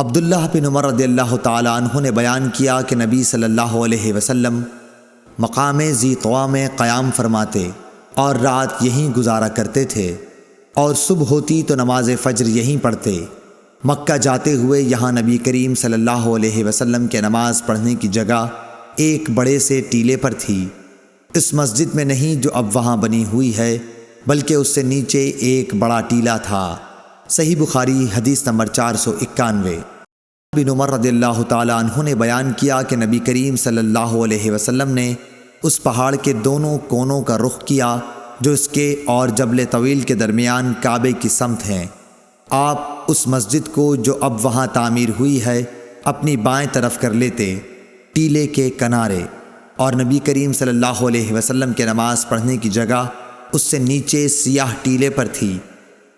عبداللہ بن عمر رضی اللہ تعالیٰ عنہ نے بیان کیا کہ نبی صلی اللہ علیہ وسلم مقام ذی طویٰ میں قیام فرماتے اور رات یہیں گزارا کرتے تھے، اور صبح ہوتی تو نماز فجر یہیں پڑھتے۔ مکہ جاتے ہوئے یہاں نبی کریم صلی اللہ علیہ وسلم کے نماز پڑھنے کی جگہ ایک بڑے سے ٹیلے پر تھی، اس مسجد میں نہیں جو اب وہاں بنی ہوئی ہے، بلکہ اس سے نیچے ایک بڑا ٹیلا تھا۔ صحیح بخاری حدیث نمبر 491۔ بن عمر رضی اللہ تعالیٰ عنہ نے بیان کیا کہ نبی کریم صلی اللہ علیہ وسلم نے اس پہاڑ کے دونوں کونوں کا رخ کیا جو اس کے اور جبل طویل کے درمیان کعبے کی سمت ہیں۔ آپ اس مسجد کو جو اب وہاں تعمیر ہوئی ہے اپنی بائیں طرف کر لیتے، ٹیلے کے کنارے، اور نبی کریم صلی اللہ علیہ وسلم کے نماز پڑھنے کی جگہ اس سے نیچے سیاہ ٹیلے پر تھی۔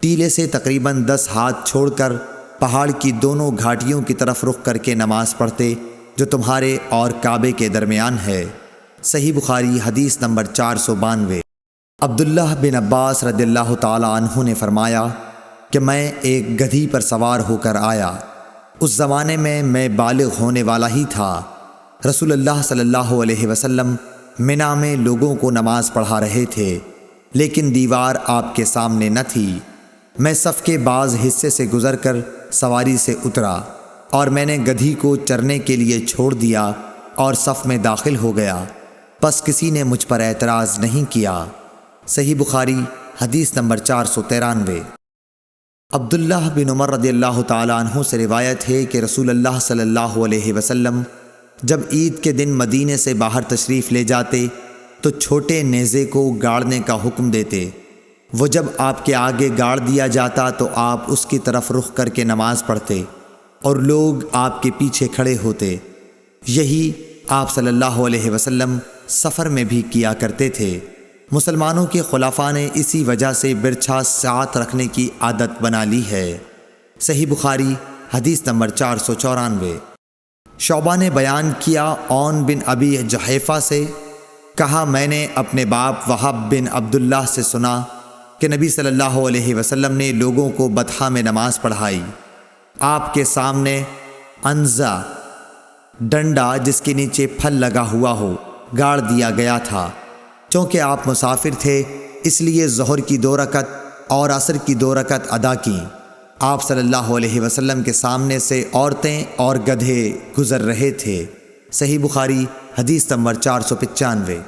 ٹیلے سے تقریباً 10 ہاتھ چھوڑ کر پہاڑ کی دونوں گھاٹیوں کی طرف رخ کر کے نماز پڑھتے جو تمہارے اور کعبے کے درمیان ہے۔ صحیح بخاری حدیث نمبر 492۔ عبداللہ بن عباس رضی اللہ تعالیٰ عنہ نے فرمایا کہ میں ایک گدھی پر سوار ہو کر آیا۔ اس زمانے میں بالغ ہونے والا ہی تھا۔ رسول اللہ صلی اللہ علیہ وسلم منا میں لوگوں کو نماز پڑھا رہے تھے، لیکن دیوار آپ کے سامنے نہ تھی۔ میں صف کے بعض حصے سے گزر کر سواری سے اترا اور میں نے گدھی کو چرنے کے لیے چھوڑ دیا اور صف میں داخل ہو گیا، پس کسی نے مجھ پر اعتراض نہیں کیا۔ صحیح بخاری حدیث نمبر 493۔ عبداللہ بن عمر رضی اللہ تعالیٰ عنہ سے روایت ہے کہ رسول اللہ صلی اللہ علیہ وسلم جب عید کے دن مدینے سے باہر تشریف لے جاتے تو چھوٹے نیزے کو گاڑنے کا حکم دیتے۔ وہ جب آپ کے آگے گاڑ دیا جاتا تو آپ اس کی طرف رخ کر کے نماز پڑھتے اور لوگ آپ کے پیچھے کھڑے ہوتے۔ یہی آپ صلی اللہ علیہ وسلم سفر میں بھی کیا کرتے تھے۔ مسلمانوں کے خلفاء نے اسی وجہ سے برچھا ساتھ رکھنے کی عادت بنا لی ہے۔ صحیح بخاری حدیث نمبر 494۔ شعبہ نے بیان کیا عون بن ابی جحیفہ سے، کہا میں نے اپنے باپ وہب بن عبداللہ سے سنا کہ نبی صلی اللہ علیہ وسلم نے لوگوں کو بطحا میں نماز پڑھائی۔ آپ کے سامنے عنزہ ڈنڈا جس کے نیچے پھل لگا ہوا ہو گاڑ دیا گیا تھا۔ چونکہ آپ مسافر تھے اس لیے ظہر کی 2 رکعت اور عصر کی 2 رکعت ادا کیں۔ آپ صلی اللہ علیہ وسلم کے سامنے سے عورتیں اور گدھے گزر رہے تھے۔ صحیح بخاری حدیث نمبر 495۔